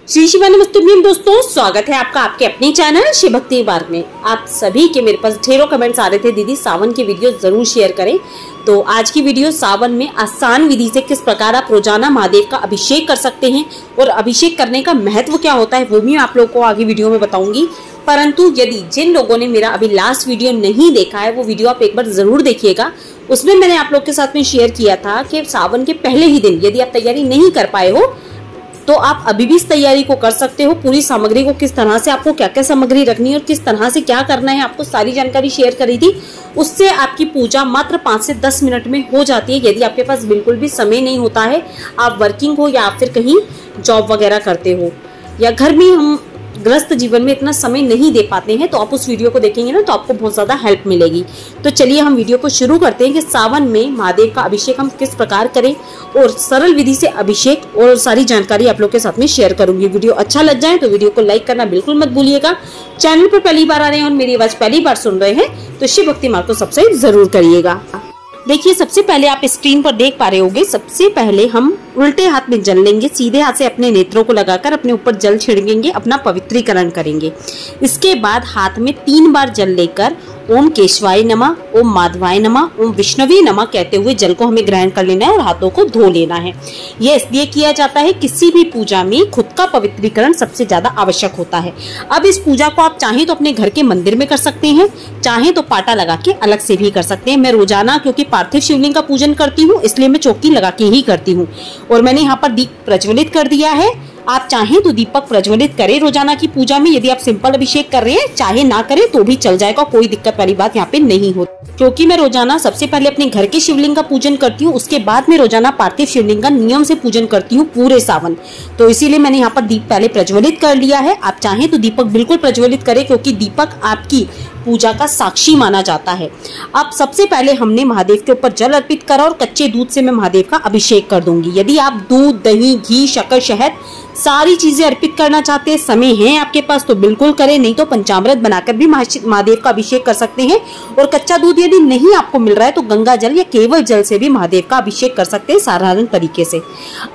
श्री शिवाय नमस्तुभ्यम दोस्तों, स्वागत है आपका आपके अपने चैनल शिव भक्ति मार्ग में। आप सभी के मेरे पास ढेरों कमेंट्स आ रहे थे, दीदी सावन की वीडियो जरूर शेयर करें। तो आज की वीडियो सावन में आसान विधि से किस प्रकार आप रोजाना महादेव का अभिषेक कर सकते हैं और अभिषेक करने का महत्व क्या होता है वो भी मैं आप लोगों को आगे वीडियो में बताऊंगी। परंतु यदि जिन लोगों ने मेरा अभी लास्ट वीडियो नहीं देखा है वो वीडियो आप एक बार जरूर देखिएगा। उसमें मैंने आप लोग के साथ में शेयर किया था कि सावन के पहले ही दिन यदि आप तैयारी नहीं कर पाए हो तो आप अभी भी इस तैयारी को कर सकते हो। पूरी सामग्री को किस तरह से आपको क्या क्या सामग्री रखनी है और किस तरह से क्या करना है आपको सारी जानकारी शेयर करी थी। उससे आपकी पूजा मात्र 5 से 10 मिनट में हो जाती है। यदि आपके पास बिल्कुल भी समय नहीं होता है, आप वर्किंग हो या फिर कहीं जॉब वगैरह करते हो या घर में हम ग्रस्त जीवन में इतना समय नहीं दे पाते हैं, तो आप उस वीडियो को देखेंगे ना तो आपको बहुत ज्यादा हेल्प मिलेगी। तो चलिए हम वीडियो को शुरू करते हैं कि सावन में महादेव का अभिषेक हम किस प्रकार करें और सरल विधि से अभिषेक और सारी जानकारी आप लोग के साथ में शेयर करूंगी। वीडियो अच्छा लग जाए तो वीडियो को लाइक करना बिल्कुल मत भूलिएगा। चैनल पर पहली बार आ रहे हैं और मेरी आवाज पहली बार सुन रहे हैं तो शिव भक्ति मार्ग को सब्सक्राइब जरूर करिएगा। देखिए, सबसे पहले आप स्क्रीन पर देख पा रहे होंगे, सबसे पहले हम उल्टे हाथ में जल लेंगे। सीधे हाथ से अपने नेत्रों को लगाकर अपने ऊपर जल छिड़केंगे, अपना पवित्रीकरण करेंगे। इसके बाद हाथ में 3 बार जल लेकर ओम केशवाय नमः, ओम माधवाय नमः, ओम विष्णवे नमः कहते हुए जल को हमें ग्रहण कर लेना है और हाथों को धो लेना है। यह इसलिए किया जाता है, किसी भी पूजा में खुद का पवित्रीकरण सबसे ज्यादा आवश्यक होता है। अब इस पूजा को आप चाहें तो अपने घर के मंदिर में कर सकते हैं, चाहे तो पाटा लगा के अलग से भी कर सकते हैं। मैं रोजाना क्योंकि पार्थिव शिवलिंग का पूजन करती हूँ इसलिए मैं चौकी लगा के ही करती हूँ और मैंने यहाँ पर दीप प्रज्वलित कर दिया है। आप चाहें तो दीपक प्रज्वलित करें रोजाना की पूजा में। यदि आप सिंपल अभिषेक कर रहे हैं चाहे ना करें तो भी चल जाएगा, कोई दिक्कत वाली बात यहाँ पे नहीं होती। क्योंकि मैं रोजाना सबसे पहले अपने घर के शिवलिंग का पूजन करती हूँ, उसके बाद मैं रोजाना पार्थिव शिवलिंग का नियम से पूजन करती हूँ पूरे सावन। तो इसीलिए मैंने यहाँ पर दीप पहले प्रज्वलित कर लिया है। आप चाहें तो दीपक बिल्कुल प्रज्वलित करें क्योंकि दीपक आपकी पूजा का साक्षी माना जाता है। अब सबसे पहले हमने महादेव के ऊपर जल अर्पित करा और कच्चे दूध से मैं महादेव का अभिषेक कर दूंगी। यदि आप दूध, दही, घी, शक्कर, शहद सारी चीजें अर्पित करना चाहते हैं, समय है आपके पास तो बिल्कुल करें, नहीं तो पंचामृत बनाकर भी महादेव का अभिषेक कर सकते हैं। और कच्चा दूध यदि नहीं आपको मिल रहा है तो गंगा जल या केवल जल से भी महादेव का अभिषेक कर सकते हैं साधारण तरीके से।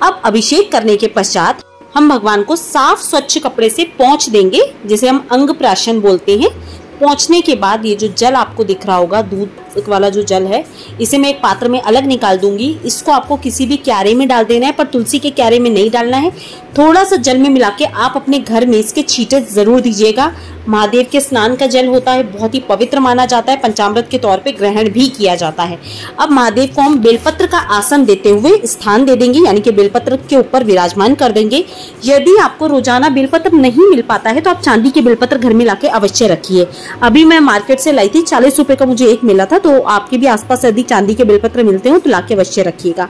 अब अभिषेक करने के पश्चात हम भगवान को साफ स्वच्छ कपड़े से पोंछ देंगे, जिसे हम अंग प्राशन बोलते हैं। पहुंचने के बाद ये जो जल आपको दिख रहा होगा, दूध वाला जो जल है, इसे मैं एक पात्र में अलग निकाल दूंगी। इसको आपको किसी भी क्यारे में डाल देना है, पर तुलसी के क्यारे में नहीं डालना है। थोड़ा सा जल में मिला के आप अपने घर में इसके छींटे जरूर दीजिएगा। महादेव के स्नान का जल होता है, बहुत ही पवित्र माना जाता है, पंचामृत के तौर पे ग्रहण भी किया जाता है। अब महादेव को हम बेलपत्र का आसन देते हुए स्थान दे देंगे, यानी कि बेलपत्र के ऊपर विराजमान कर देंगे। यदि आपको रोजाना बेलपत्र नहीं मिल पाता है तो आप चांदी के बेलपत्र घर में लाके अवश्य रखिए। अभी मैं मार्केट से लाई थी, 40 रुपए का मुझे एक मिला था, तो आपके भी आसपास यदि चांदी के बेलपत्र मिलते हो तो लाके अवश्य रखिएगा।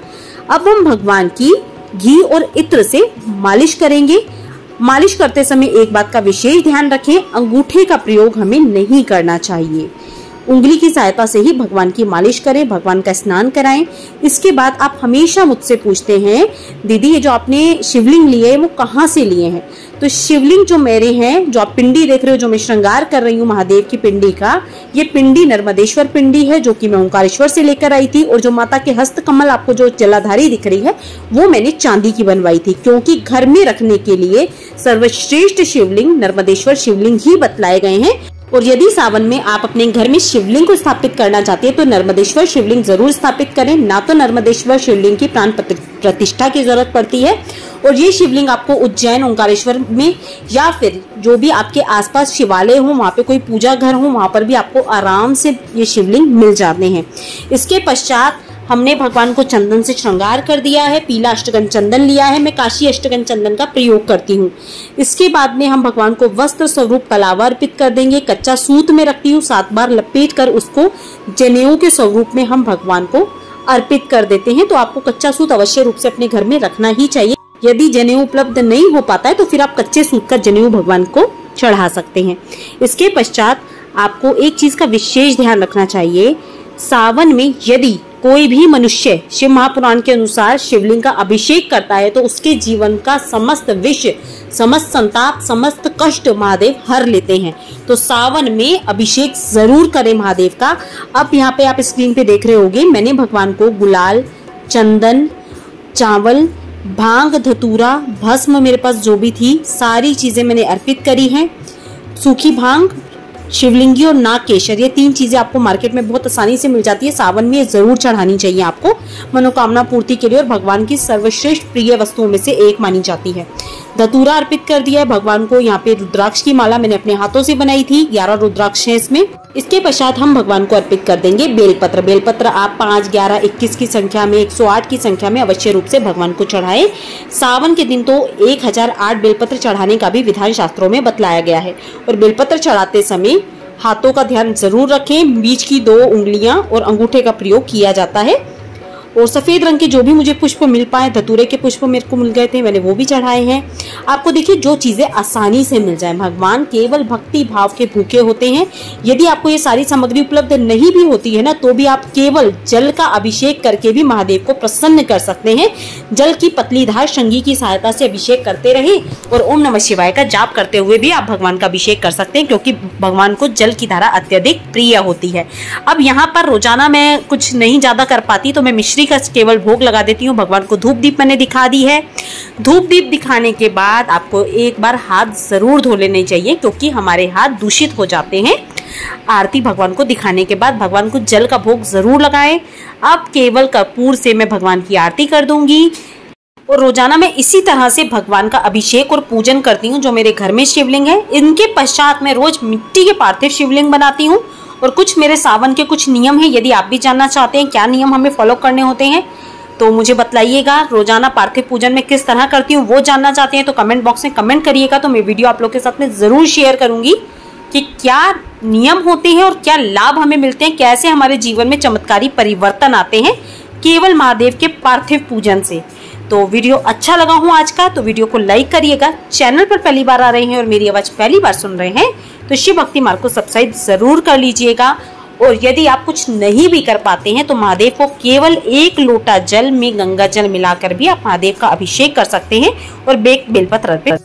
अब हम भगवान की घी और इत्र से मालिश करेंगे। मालिश करते समय एक बात का विशेष ध्यान रखें, अंगूठे का प्रयोग हमें नहीं करना चाहिए। उंगली की सहायता से ही भगवान की मालिश करें, भगवान का स्नान कराएं। इसके बाद आप हमेशा मुझसे पूछते हैं, दीदी ये जो आपने शिवलिंग लिए है वो कहाँ से लिए हैं? तो शिवलिंग जो मेरे हैं, जो आप पिंडी देख रहे हो, जो मैं श्रृंगार कर रही हूँ महादेव की पिंडी का, ये पिंडी नर्मदेश्वर पिंडी है जो कि मैं ओंकारेश्वर से लेकर आई थी। और जो माता के हस्त कमल आपको जो जलाधारी दिख रही है वो मैंने चांदी की बनवाई थी, क्योंकि घर में रखने के लिए सर्वश्रेष्ठ शिवलिंग नर्मदेश्वर शिवलिंग ही बतलाए गए हैं। और यदि सावन में आप अपने घर में शिवलिंग को स्थापित करना चाहते हैं तो नर्मदेश्वर शिवलिंग जरूर स्थापित करें, ना तो नर्मदेश्वर शिवलिंग की प्राण प्रतिष्ठा की जरूरत पड़ती है। और ये शिवलिंग आपको उज्जैन, ओंकारेश्वर में या फिर जो भी आपके आसपास शिवालय हो, वहाँ पे कोई पूजा घर हो, वहाँ पर भी आपको आराम से ये शिवलिंग मिल जाते हैं। इसके पश्चात हमने भगवान को चंदन से श्रृंगार कर दिया है। पीला अष्टगंध चंदन लिया है, मैं काशी अष्टगंध चंदन का प्रयोग करती हूँ। इसके बाद में हम भगवान को वस्त्र स्वरूप कलावा अर्पित कर देंगे। कच्चा सूत में रखती हूँ, 7 बार लपेट कर उसको जनेऊ के स्वरूप में हम भगवान को अर्पित कर देते हैं। तो आपको कच्चा सूत अवश्य रूप से अपने घर में रखना ही चाहिए। यदि जनेऊ उपलब्ध नहीं हो पाता है तो फिर आप कच्चे सूत का जनेऊ भगवान को चढ़ा सकते हैं। इसके पश्चात आपको एक चीज का विशेष ध्यान रखना चाहिए, सावन में यदि कोई भी मनुष्य शिव महापुराण के अनुसार शिवलिंग का अभिषेक करता है तो उसके जीवन का समस्त विष, समस्त संताप, समस्त कष्ट महादेव हर लेते हैं। तो सावन में अभिषेक जरूर करें महादेव का। अब यहाँ पे आप स्क्रीन पे देख रहे होंगे, मैंने भगवान को गुलाल, चंदन, चावल, भांग, धतूरा, भस्म मेरे पास जो भी थी सारी चीजें मैंने अर्पित करी हैं। सूखी भांग, शिवलिंगी और नाग केशर, ये 3 चीजें आपको मार्केट में बहुत आसानी से मिल जाती है। सावन में ये जरूर चढ़ानी चाहिए आपको मनोकामना पूर्ति के लिए, और भगवान की सर्वश्रेष्ठ प्रिय वस्तुओं में से एक मानी जाती है। धतूरा अर्पित कर दिया है भगवान को। यहाँ पे रुद्राक्ष की माला मैंने अपने हाथों से बनाई थी, 11 रुद्राक्ष है इसमें। इसके पश्चात हम भगवान को अर्पित कर देंगे बेलपत्र। बेलपत्र आप 5, 11, 21 की संख्या में, 108 की संख्या में अवश्य रूप से भगवान को चढ़ाएं। सावन के दिन तो 1008 बेलपत्र चढ़ाने का भी विधान शास्त्रों में बतलाया गया है। और बेलपत्र चढ़ाते समय हाथों का ध्यान जरूर रखें। बीच की 2 उंगलियां और अंगूठे का प्रयोग किया जाता है। और सफेद रंग के जो भी मुझे पुष्प मिल पाए, धतूरे के पुष्प मेरे को मिल गए थे, मैंने वो भी चढ़ाए हैं। आपको देखिए जो चीजें आसानी से मिल जाए, भगवान केवल भक्ति भाव के भूखे होते हैं। यदि आपको ये सारी सामग्री उपलब्ध नहीं भी होती है ना, तो भी आप केवल जल का अभिषेक करके भी महादेव को प्रसन्न कर सकते हैं। जल की पतली धार शंगी की सहायता से अभिषेक करते रहे और ओम नमः शिवाय का जाप करते हुए भी आप भगवान का अभिषेक कर सकते हैं, क्योंकि भगवान को जल की धारा अत्यधिक प्रिय होती है। अब यहाँ पर रोजाना मैं कुछ नहीं ज्यादा कर पाती, तो मैं मिश्री का केवल भोग लगा देती हूँ। भगवान को धूप दीप मैंने दिखा दी है। धूप दीप दिखाने के बाद आपको एक बार हाथ जरूर धो लेने चाहिए, क्योंकि हमारे हाथ दूषित हो जाते हैं। आरती भगवान को दिखाने के बाद भगवान को जल का भोग जरूर लगाएं। अब केवल कर्पूर से मैं भगवान की आरती कर दूंगी। और रोजाना मैं इसी तरह से भगवान का अभिषेक और पूजन करती हूँ। जो मेरे घर में शिवलिंग है, इनके पश्चात मैं रोज मिट्टी के पार्थिव शिवलिंग बनाती हूँ। और कुछ मेरे सावन के कुछ नियम हैं, यदि आप भी जानना चाहते हैं क्या नियम हमें फॉलो करने होते हैं तो मुझे बताइएगा। रोजाना पार्थिव पूजन में किस तरह करती हूँ वो जानना चाहते हैं तो कमेंट बॉक्स में कमेंट करिएगा, तो मैं वीडियो आप लोग के साथ में जरूर शेयर करूंगी कि क्या नियम होते हैं और क्या लाभ हमें मिलते हैं, कैसे हमारे जीवन में चमत्कारी परिवर्तन आते हैं केवल महादेव के पार्थिव पूजन से। तो वीडियो अच्छा लगा हो आज का तो वीडियो को लाइक करिएगा। चैनल पर पहली बार आ रहे हैं और मेरी आवाज पहली बार सुन रहे हैं तो शिव भक्ति मार्ग को सब्सक्राइब जरूर कर लीजिएगा। और यदि आप कुछ नहीं भी कर पाते हैं तो महादेव को केवल 1 लोटा जल में गंगा जल मिलाकर भी आप महादेव का अभिषेक कर सकते हैं और बेलपत्र अर्पित